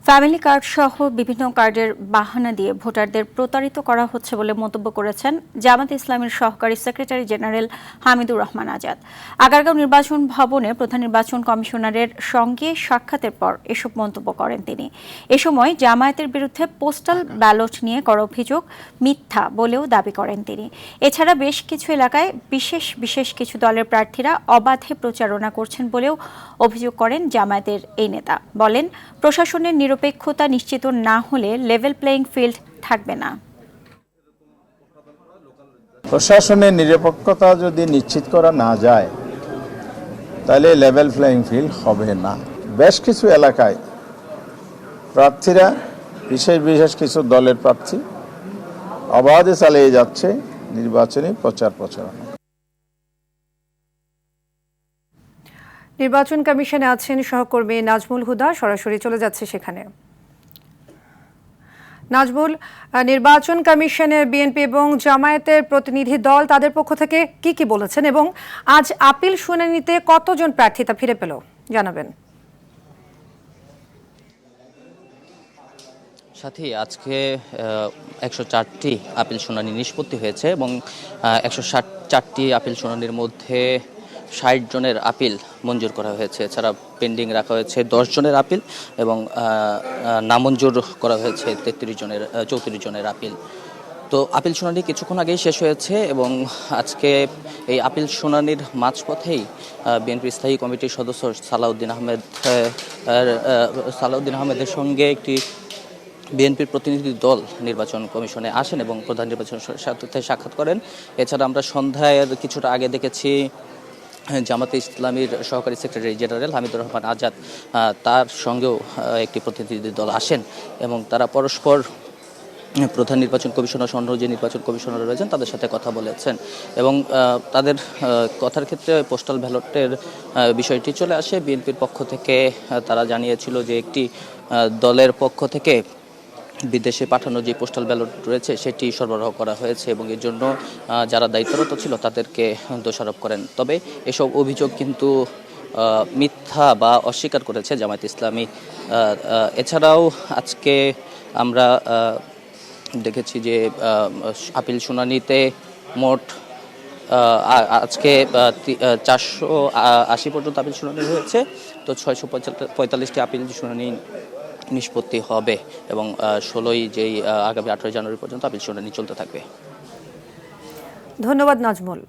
Family card সহ বিভিন্ন কার্ডের বাহানা দিয়ে ভোটারদের প্রতারিত করা হচ্ছে বলে মন্তব্য করেছেন জামায়াতে ইসলামীর সহকারী সেক্রেটারি জেনারেল হামিদুর রহমান আজাদ। আগারগাঁও নির্বাচন ভবনে প্রধান নির্বাচন কমিশনারের সঙ্গে সাক্ষাতের পর এসব মন্তব্য করেন তিনি। এ সময় জামায়াতের বিরুদ্ধে পোস্টাল ব্যালট নিয়ে করা অভিযোগ মিথ্যা বলেও দাবি করেন তিনি। এছাড়া বেশ কিছু এলাকায় বিশেষ কিছু দলের প্রার্থীরা অবাধে প্রচারণা করছেন বলেও অভিযোগ করেন জামায়াতের এই নেতা। বলেন, প্রশাসনের নিরপেক্ষতা নিশ্চিত না হলে লেভেল প্লেইং ফিল্ড থাকবে না। প্রশাসনের নিরপেক্ষতা যদি নিশ্চিত করা না যায় তাহলে লেভেল প্লেইং ফিল্ড হবে না। বেশ কিছু এলাকায় প্রার্থীরা বিশেষ কিছু দলের প্রার্থী অবাধে চালিয়ে যাচ্ছে নির্বাচনী প্রচারণা। নির্বাচন কমিশনে আছেন সহকর্মী নাজমুল হুদা, সরাসরি চলে যাচ্ছে সেখানে। নাজমুল, নির্বাচন কমিশনের বিএনপি এবং জামায়াতের প্রতিনিধি দল তাদের পক্ষ থেকে কি বলেছেন এবং আজ আপিল শুনানিতে কতজন প্রার্থী তা ফিরে পেল জানাবেন। সাথী, আজকে 104টি আপিল শুনানি নিষ্পত্তি হয়েছে এবং 164টি আপিল শুনানির মধ্যে 60 জনের আপিল মঞ্জুর করা হয়েছে। এছাড়া পেন্ডিং রাখা হয়েছে 10 জনের আপিল এবং নামঞ্জুর করা হয়েছে 34 জনের আপিল। তো আপিল শুনানি কিছুক্ষণ আগেই শেষ হয়েছে এবং আজকে এই আপিল শুনানির মাঝপথেই বিএনপি স্থায়ী কমিটির সদস্য সালাউদ্দিন আহমেদের সঙ্গে একটি বিএনপির প্রতিনিধি দল নির্বাচন কমিশনে আসেন এবং প্রধান নির্বাচন সাথে সাক্ষাৎ করেন। এছাড়া আমরা সন্ধ্যায় কিছুটা আগে দেখেছি জামায়াতে ইসলামীর সহকারী সেক্রেটারি জেনারেল হামিদুর রহমান আজাদ, তার সঙ্গেও একটি প্রতিনিধি দল আসেন এবং তারা পরস্পর প্রধান নির্বাচন কমিশনার সহ যে নির্বাচন কমিশনার রয়েছেন তাদের সাথে কথা বলেছেন এবং তাদের কথার ক্ষেত্রে পোস্টাল ব্যালটের বিষয়টি চলে আসে। বিএনপির পক্ষ থেকে তারা জানিয়েছিল যে একটি দলের পক্ষ থেকে বিদেশে পাঠানো যে পোস্টাল ব্যালট রয়েছে সেটি সরবরাহ করা হয়েছে এবং এর জন্য যারা দায়িত্বরত ছিল তাদেরকে দোষারোপ করেন। তবে এসব অভিযোগ কিন্তু মিথ্যা বা অস্বীকার করেছে জামায়াত ইসলামী। এছাড়াও আজকে আমরা দেখেছি যে আপিল শুনানিতে মোট আজকে 480 পর্যন্ত আপিল শুনানি হয়েছে। তো 645টি আপিল শুনানি নিষ্পত্তি হবে এবং 16ই যেই আগামী 18 জানুয়ারি পর্যন্ত আপিল শুনানি চলতে থাকবে। ধন্যবাদ নাজমুল।